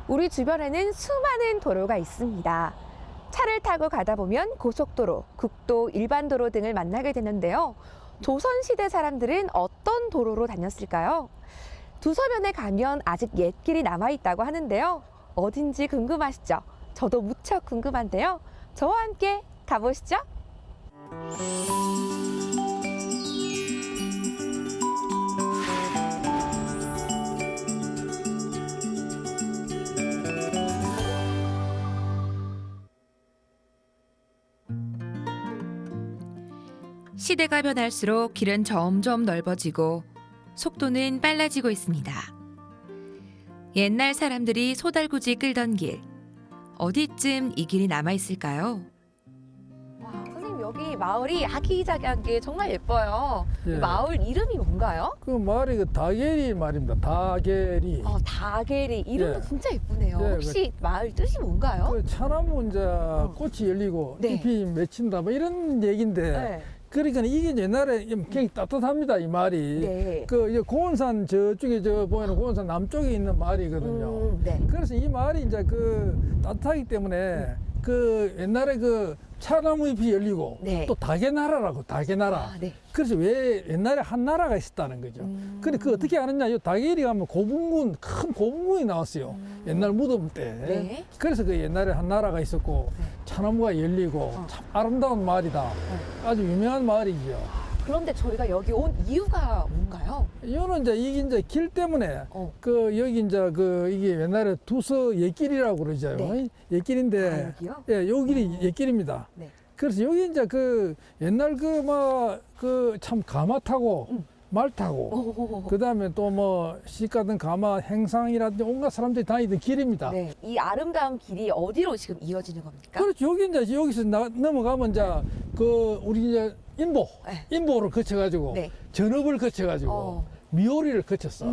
우리 주변에는 수많은 도로가 있습니다. 차를 타고 가다 보면 고속도로, 국도, 일반도로 등을 만나게 되는데요. 조선시대 사람들은 어떤 도로로 다녔을까요? 두서면에 가면 아직 옛길이 남아있다고 하는데요. 어딘지 궁금하시죠? 저도 무척 궁금한데요. 저와 함께 가보시죠. 시대가 변할수록 길은 점점 넓어지고 속도는 빨라지고 있습니다. 옛날 사람들이 소달구지 끌던 길, 어디쯤 이 길이 남아있을까요? 와, 선생님 여기 마을이 아기자기하게 정말 예뻐요. 예. 마을 이름이 뭔가요? 그 말이 그 다계리 말입니다. 다계리. 다계리. 이름도 예. 진짜 예쁘네요. 예, 혹시 마을 뜻이 뭔가요? 그 차나무 이제 꽃이 열리고 네. 잎이 맺힌다 뭐 이런 얘기인데 네. 그러니까 이게 옛날에 굉장히 따뜻합니다 이 말이. 네. 그 이제 고원산 저쪽에 저 보이는 고원산 남쪽에 있는 마을이거든요. 네. 그래서 이 말이 이제 그 따뜻하기 때문에 그 옛날에 그 차나무 잎이 열리고 네. 또 다계나라라고 다계나라. 네. 그래서 왜 옛날에 한 나라가 있었다는 거죠. 근데 그 어떻게 아느냐? 요 다계리 가면 고분군, 큰 고분군이 나왔어요. 옛날 무덤 때. 네. 그래서 그 옛날에 한 나라가 있었고 네. 차나무가 열리고 참 아름다운 마을이다. 아주 유명한 마을이죠. 그런데 저희가 여기 온 이유가 뭔가요? 이거는 이제 이게 이제 길 때문에 어. 그 여기 이제 그 이게 옛날에 두서 옛길이라고 그러죠. 네. 옛길인데 여기요? 예, 요 길이 옛길입니다. 네. 그래서 여기 이제 그 옛날 그 막 그 참 가마 타고 말 타고 그 다음에 또 뭐 시가든 가마 행상이라든지 온갖 사람들이 다니던 길입니다. 네. 이 아름다운 길이 어디로 지금 이어지는 겁니까? 그렇죠. 여기 이제 여기서 넘어가면 이제 그 우리 이제 인보, 네. 인보를 거쳐가지고 네. 전읍을 거쳐가지고 미오리를 거쳤어.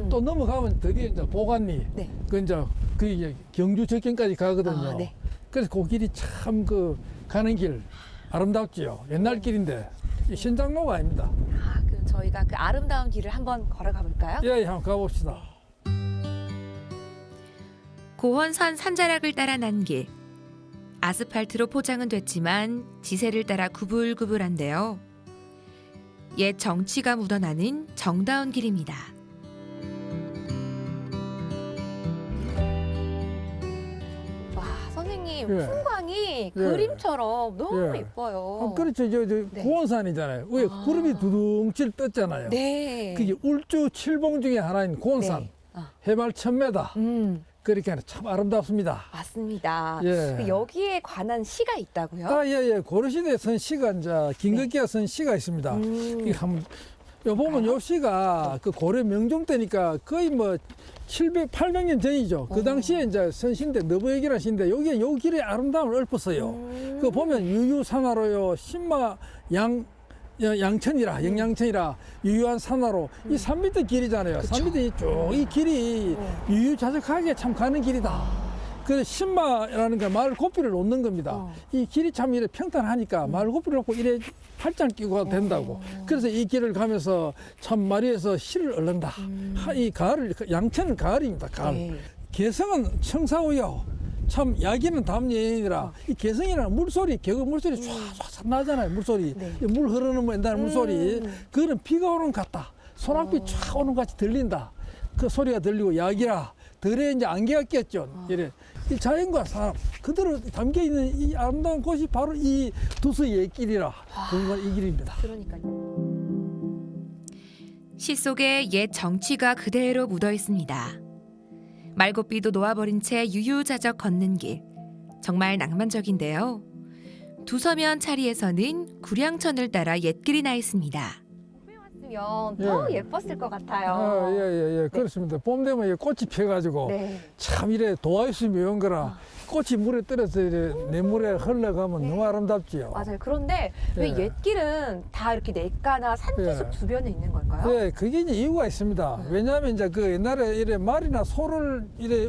또 넘어가면 드디어 이제 보관리, 네. 그 이제 그 이제 경주 접경까지 가거든요. 아, 네. 그래서 그 길이 참 그 가는 길 아름답지요. 옛날 길인데 이 신장로가 아닙니다. 그럼 저희가 그 아름다운 길을 한번 걸어가 볼까요? 예, 한번 가봅시다. 고원산 산자락을 따라 난 길. 아스팔트로 포장은 됐지만 지세를 따라 구불구불한데요. 옛 정취가 묻어나는 정다운 길입니다. 와, 선생님 예. 풍광이 그림처럼 너무 예. 예뻐요. 그렇죠. 저 네. 고원산이잖아요. 왜 구름이 두둥칠 떴잖아요. 네. 그게 울주 칠봉 중에 하나인 고원산. 네. 해발 1000m. 그렇게 참 아름답습니다. 맞습니다. 예. 그 여기에 관한 시가 있다고요? 아, 예, 예. 고려시대에 쓴 시가 이제 김덕기가 쓴 시가 있습니다. 이게 한번 요 보면 요 시가 그 고려 명종 때니까 거의 뭐 700, 800년 전이죠. 그 당시에 이제 선신대 너부얘기라는 시인데 여기에 요 길의 아름다움을 읊었어요. 그 보면 유유산화로요 신마 양천이라 영양천이라 유유한 산화로 이 3m 길이잖아요. 3m 쭉 이 길이 유유자적하게 참 가는 길이다. 그래서 신마라는 게 마을 고삐를 놓는 겁니다. 이 길이 참 이래 평탄하니까 마을 고삐를 놓고 이래 팔짱 끼고 가도 된다고. 그래서 이 길을 가면서 참 마리에서 시를 얻는다. 이 가을, 양천은 가을입니다. 가을. 네. 개성은 청사오요. 참 야기는 담예인이라 이 개성이라는 물소리, 계곡 물소리 촤촤 나잖아요. 물소리. 네. 물 흐르는 뭐 옛날 물소리. 그거는 비가 오는 것 같다. 소낙비 촤 오는 것 같이 들린다. 그 소리가 들리고 야기라. 들에 이제 안개가 꼈죠. 이래. 이 자연과 사람 그대로 담겨 있는 이 아름다운 곳이 바로 이 두서 옛길이라. 정말 이 길입니다. 그러니까요. 시 속에 옛 정취가 그대로 묻어 있습니다. 말고삐도 놓아버린 채 유유자적 걷는 길. 정말 낭만적인데요. 두서면 차리에서는 구량천을 따라 옛길이 나 있습니다. 왔으면 더 예. 예뻤을 것 같아요. 아, 예, 예, 예. 그렇습니다. 봄 되면 이게 꽃이 펴가지고 네. 참 이래 도화있으면 이런 거라 꽃이 물에 떨어져 이래 내물에 흘러가면 너무 아름답지요. 맞아요. 그런데 왜 예. 옛길은 다 이렇게 냇가나 산지숲 예. 주변에 있는 걸까요? 예, 그게 이제 이유가 있습니다. 왜냐하면 이제 그 옛날에 이래 말이나 소를 이래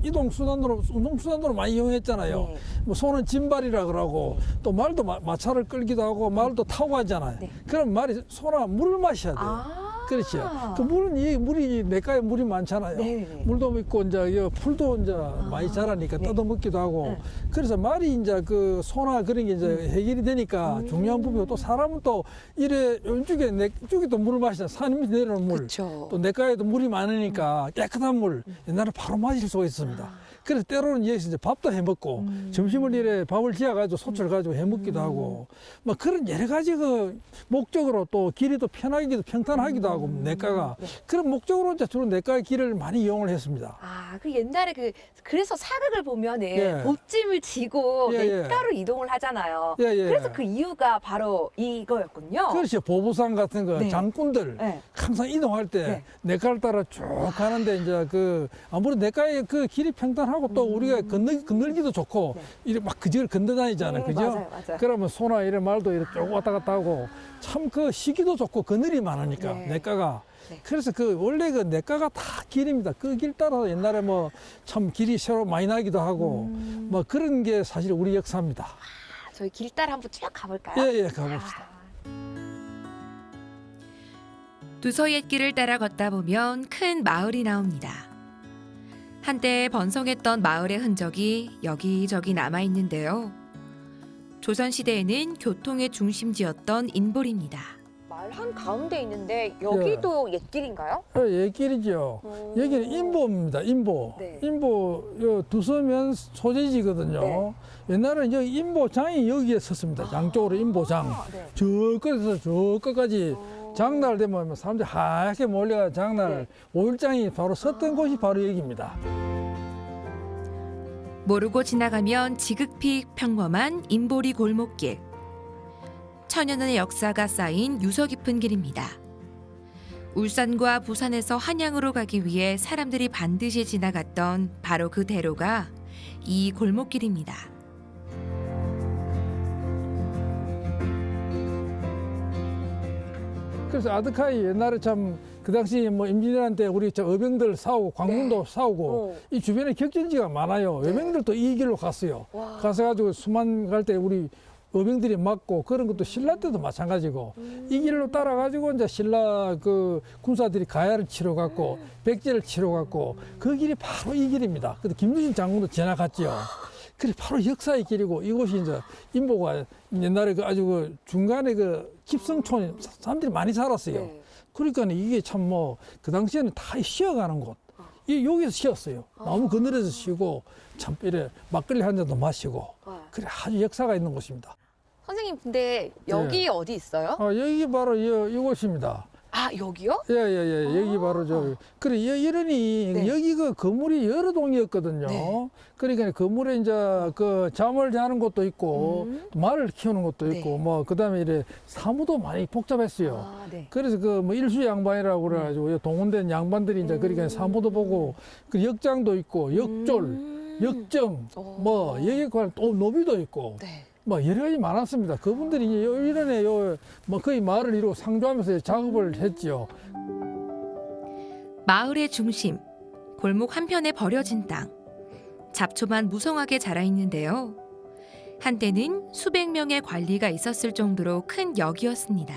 운동수단으로 많이 이용했잖아요. 네. 뭐 소는 진발이라 그러고 또 말도 마차를 끌기도 하고 말도 타고 하잖아요. 네. 그럼 말이 소나 물을 마셔야 돼요. 그렇죠. 그 물은 이 물이 내과에 물이 많잖아요. 네. 물도 있고 이제 이 풀도 이제 많이 자라니까 네. 뜯어먹기도 하고 네. 그래서 말이 이제 그 소나 그런 게 이제 해결이 되니까 중요한 부분이고 또 사람은 또 이래 이쪽에 내 쪽에 또 물을 마시잖아. 산 밑에 내려오는 물. 그렇죠. 또 내과에도 물이 많으니까 깨끗한 물 옛날에 바로 마실 수가 있습니다. 그래서 때로는 여기서 이제 밥도 해 먹고 점심을 이래 밥을 지어가지고 소철 가지고 해 먹기도 하고 뭐 그런 여러 가지 그 목적으로 또 길이 또 편하기도 평탄하기도 하고 내과가 그런 목적으로 이제 주로 내과의 길을 많이 이용을 했습니다. 아, 그 옛날에 그래서 사극을 보면은 예. 보찜을 지고 예, 예. 냇가로 이동을 하잖아요. 예, 예. 그래서 그 이유가 바로 이거였군요. 그렇죠. 보부상 같은 거 네. 장군들 네. 항상 이동할 때 네. 내과를 따라 쭉 가는데 이제 그 아무래도 내과의 그 길이 평탄하고 또 우리가 건널기도 좋고 네. 이렇게 막 그지를 건너다니잖아요. 네, 그죠? 맞아요. 그러면 소나 이런 말도 이렇게 쭉 왔다 갔다 하고 참 그 시기도 좋고 그늘이 많으니까 네. 내과가 네. 그래서 그 원래 그 내과가 다 길입니다. 그 길 따라서 옛날에 뭐 참 길이 새로 많이 나기도 하고 뭐 그런 게 사실 우리 역사입니다. 저희 길 따라 한번 쭉 가볼까요? 예, 예, 가봅시다. 두서 옛길을 따라 걷다 보면 큰 마을이 나옵니다. 한때 번성했던 마을의 흔적이 여기저기 남아 있는데요. 조선시대에는 교통의 중심지였던 인볼입니다. 말 한 가운데 있는데 여기도 옛길인가요? 옛길이죠. 여기는 인보입니다. 인보. 네. 인보 요 두서면 소재지거든요. 네. 옛날에는 여기 인보장이 여기에 섰습니다. 양쪽으로 인보장. 네. 저 끝에서 저 끝까지 장날 되면 사람들이 하얗게 몰려가 장날 네. 5일장이 바로 섰던 곳이 바로 여기입니다. 모르고 지나가면 지극히 평범한 인보리 골목길. 천여년의 역사가 쌓인 유서 깊은 길입니다. 울산과 부산에서 한양으로 가기 위해 사람들이 반드시 지나갔던 바로 그 대로가 이 골목길입니다. 그래서 아드카이 옛날에 참 그 당시 뭐 임진왜란 우리 저 어병들 싸우고 광군도 싸우고 이 주변에 격전지가 많아요. 어병들도 이 길로 갔어요. 와. 가서 가지고 수만 갈 때 우리 어병들이 맞고 그런 것도 신라 때도 마찬가지고 이 길로 따라 가지고 이제 신라 그 군사들이 가야를 치러 갔고 백제를 치러 갔고 그 길이 바로 이 길입니다. 근데 김유신 장군도 지나갔지요. 그래 바로 역사의 길이고 이곳이 이제 인보가 옛날에 그 아주 그 중간에 그 집성촌에 사람들이 많이 살았어요. 네. 그러니까 이게 참 뭐 그 당시에는 다 쉬어가는 곳. 여기서 쉬었어요. 나무 그늘에서 쉬고 참 이래 막걸리 한 잔도 마시고 그래 아주 역사가 있는 곳입니다. 선생님, 근데 여기 어디 있어요? 여기 바로 이곳입니다. 아, 여기요? 예. 여기 바로 그래 이러니 네. 여기 그 건물이 여러 동이었거든요. 네. 그러니까 건물에 이제 그 잠을 자는 곳도 있고 말을 키우는 것도 있고 네. 뭐 그다음에 이래 사무도 많이 복잡했어요. 아, 네. 그래서 그 뭐 일수 양반이라고 그래가지고 동원된 양반들이 이제 그러니까 사무도 보고 그 역장도 있고 역졸, 역정 뭐 여기에 관한 또 노비도 있고 네. 뭐 여러 가지 많았습니다. 그분들이 이제 이런에 뭐 거의 마을을 이루고 상주하면서 작업을 했지요. 마을의 중심, 골목 한편에 버려진 땅. 잡초만 무성하게 자라 있는데요. 한때는 수백 명의 관리가 있었을 정도로 큰 역이었습니다.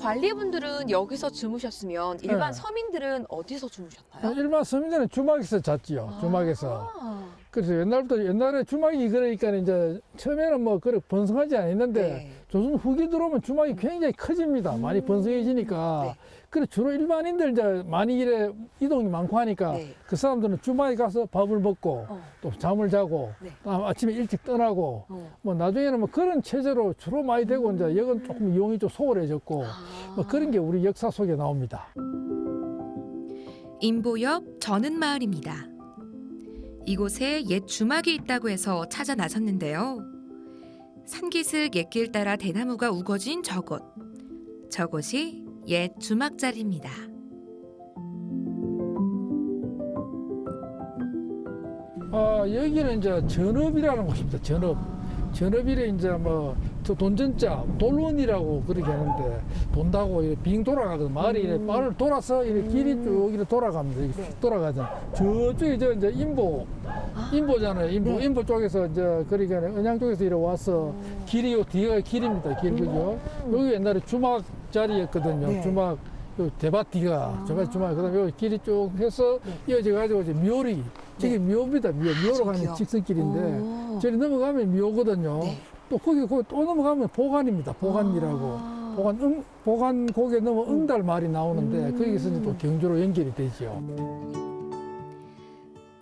관리분들은 여기서 주무셨으면 일반 네. 서민들은 어디서 주무셨나요? 일반 서민들은 주막에서 잤지요. 주막에서. 아, 그래서 옛날에 주막이 그러니까 이제 처음에는 뭐 그렇게 번성하지 않았는데 네. 조선 후기 들어오면 주막이 굉장히 커집니다. 많이 번성해지니까. 네. 그래 주로 일반인들 이제 많이 이래 이동이 많고 하니까 네. 그 사람들은 주막에 가서 밥을 먹고 또 잠을 자고 네. 다음 아침에 일찍 떠나고 뭐 나중에는 뭐 그런 체제로 주로 많이 되고 이제 여건 조금 이용이 좀 소홀해졌고 뭐 그런 게 우리 역사 속에 나옵니다. 인보 옆 저는 마을입니다. 이곳에 옛 주막이 있다고 해서 찾아 나섰는데요. 산기슭 옛길 따라 대나무가 우거진 저곳. 저곳이 옛 주막자리입니다. 여기는 이제 전업이라는 곳입니다. 전업이래 이제 뭐 돈전자 돌원이라고 그렇게 하는데 돈다고 이렇게 빙 돌아가거든. 마을이 이렇게 마을을 돌아서 이렇게 길이 쭉 이렇게 돌아갑니다. 이렇게 쭉 돌아가잖아. 저쪽에 이제 인보 인보잖아요. 인보. 네. 인보 쪽에서 이제 그러니까 은양 쪽에서 이래 와서 길이 요 뒤가 길입니다. 길 그죠? 여기 옛날에 주막 자리였거든요. 네. 주막 요 대밭 뒤가 주막 그다음에 여기 길이 쭉 해서 이어져 가지고 이제 묘리. 저게 묘입니다. 묘로 가는 저기요? 직선길인데 저리 넘어가면 묘거든요. 네. 또 거기 또 넘어가면 보관입니다. 보관이라고. 보관 거기에 넘어 응달 말이 나오는데 거기서 이제 또 경주로 연결이 되죠.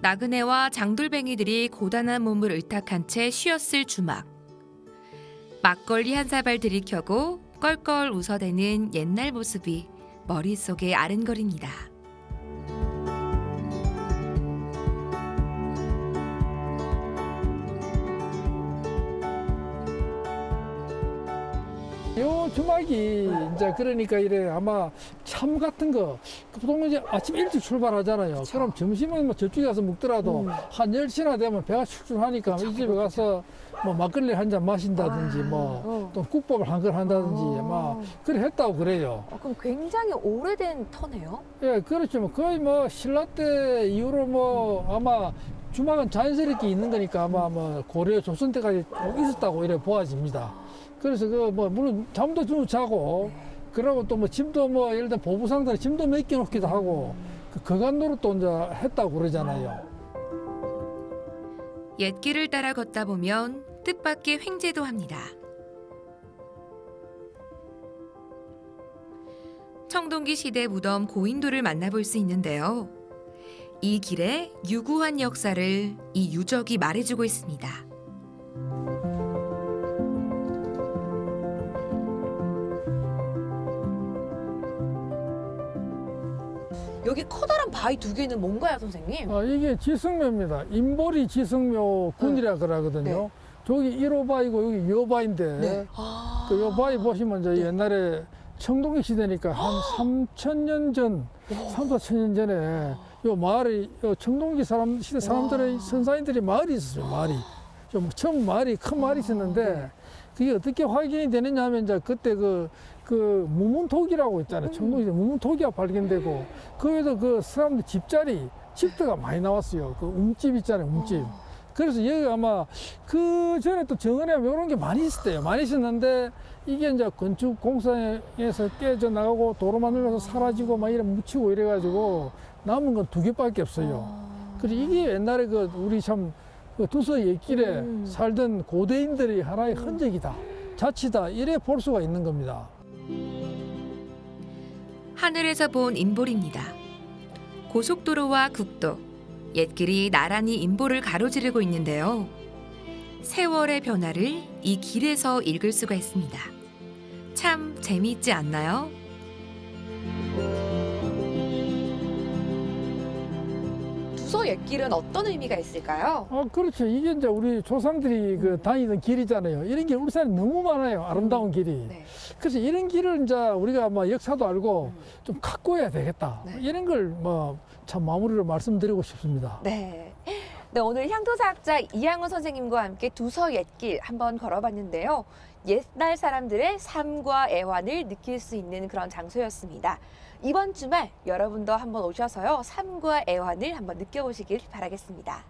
나그네와 장돌뱅이들이 고단한 몸을 을탁한 채 쉬었을 주막. 막걸리 한 사발 들이켜고 껄껄 웃어대는 옛날 모습이 머릿속에 아른거립니다. 요 주막이 이제 그러니까 이래 아마 참 같은 거 보통 이제 아침 일찍 출발하잖아요. 그럼 점심은 뭐 저쪽에 가서 먹더라도 한 10시나 되면 배가 출출하니까 이 집에 가서 뭐 막걸리 한 잔 마신다든지 뭐 또 국밥을 한 걸 한다든지 막 그래 했다고 그래요. 그럼 굉장히 오래된 터네요. 예, 그렇죠. 뭐 거의 뭐 신라 때 이후로 뭐 아마 주막은 자연스럽게 있는 거니까 아마 뭐 고려 조선 때까지 쭉 있었다고 이래 보아집니다. 그래서 그 뭐 물론 잠도 좀 자고 그러고 또 뭐 짐도 뭐 예를 들어 보부상들은 짐도 맡겨 놓기도 하고 그 거간 노릇도 이제 했다고 그러잖아요. 옛길을 따라 걷다 보면 뜻밖의 횡재도 합니다. 청동기 시대 무덤 고인돌을 만나볼 수 있는데요. 이 길의 유구한 역사를 이 유적이 말해주고 있습니다. 여기 커다란 바위 두 개는 뭔가요, 선생님? 아, 이게 지승묘입니다. 인보리 지승묘 군이라 그러거든요. 네. 저기 1호바이고 여기 여바인데 그 여바위 보시면 이제 옛날에 청동기 시대니까 한 3,000년 전, 3,4,000년 전에 요 마을에 요 청동기 시대 사람들의 선사인들이 마을이 있었어요. 마을이 좀 처음 마을이 큰 마을이 있었는데 그게 어떻게 확인이 되느냐 하면 이제 그때 그 무문토기라고 있잖아요. 청동기 무문토기가 발견되고 거기서 그 사람들 집터가 많이 나왔어요. 그 움집 있잖아요. 움집. 그래서 여기 아마 그 전에 또 정원에 이런 게 많이 있었대요. 많이 있었는데 이게 이제 건축 공사에서 깨져 나가고 도로 만들면서 사라지고 막 이래 묻히고 이래가지고 남은 건 두 개밖에 없어요. 그리고 이게 옛날에 그 우리 참 그 두서 옛길에 살던 고대인들이 하나의 흔적이다. 자치다. 이래 볼 수가 있는 겁니다. 하늘에서 본 인볼입니다. 고속도로와 국도, 옛길이 나란히 인볼을 가로지르고 있는데요. 세월의 변화를 이 길에서 읽을 수가 있습니다. 참 재미있지 않나요? 두서 옛길은 어떤 의미가 있을까요? 그렇죠. 이게 이제 우리 조상들이 그 다니던 길이잖아요. 이런 게 울산에 너무 많아요. 아름다운 길이. 네. 그래서 이런 길을 이제 우리가 뭐 역사도 알고 좀 갖고 해야 되겠다. 네. 이런 걸 뭐 참 마무리로 말씀드리고 싶습니다. 네. 네, 오늘 향토사학자 이양훈 선생님과 함께 두서 옛길 한번 걸어봤는데요. 옛날 사람들의 삶과 애환을 느낄 수 있는 그런 장소였습니다. 이번 주말 여러분도 한번 오셔서요. 삶과 애환을 한번 느껴보시길 바라겠습니다.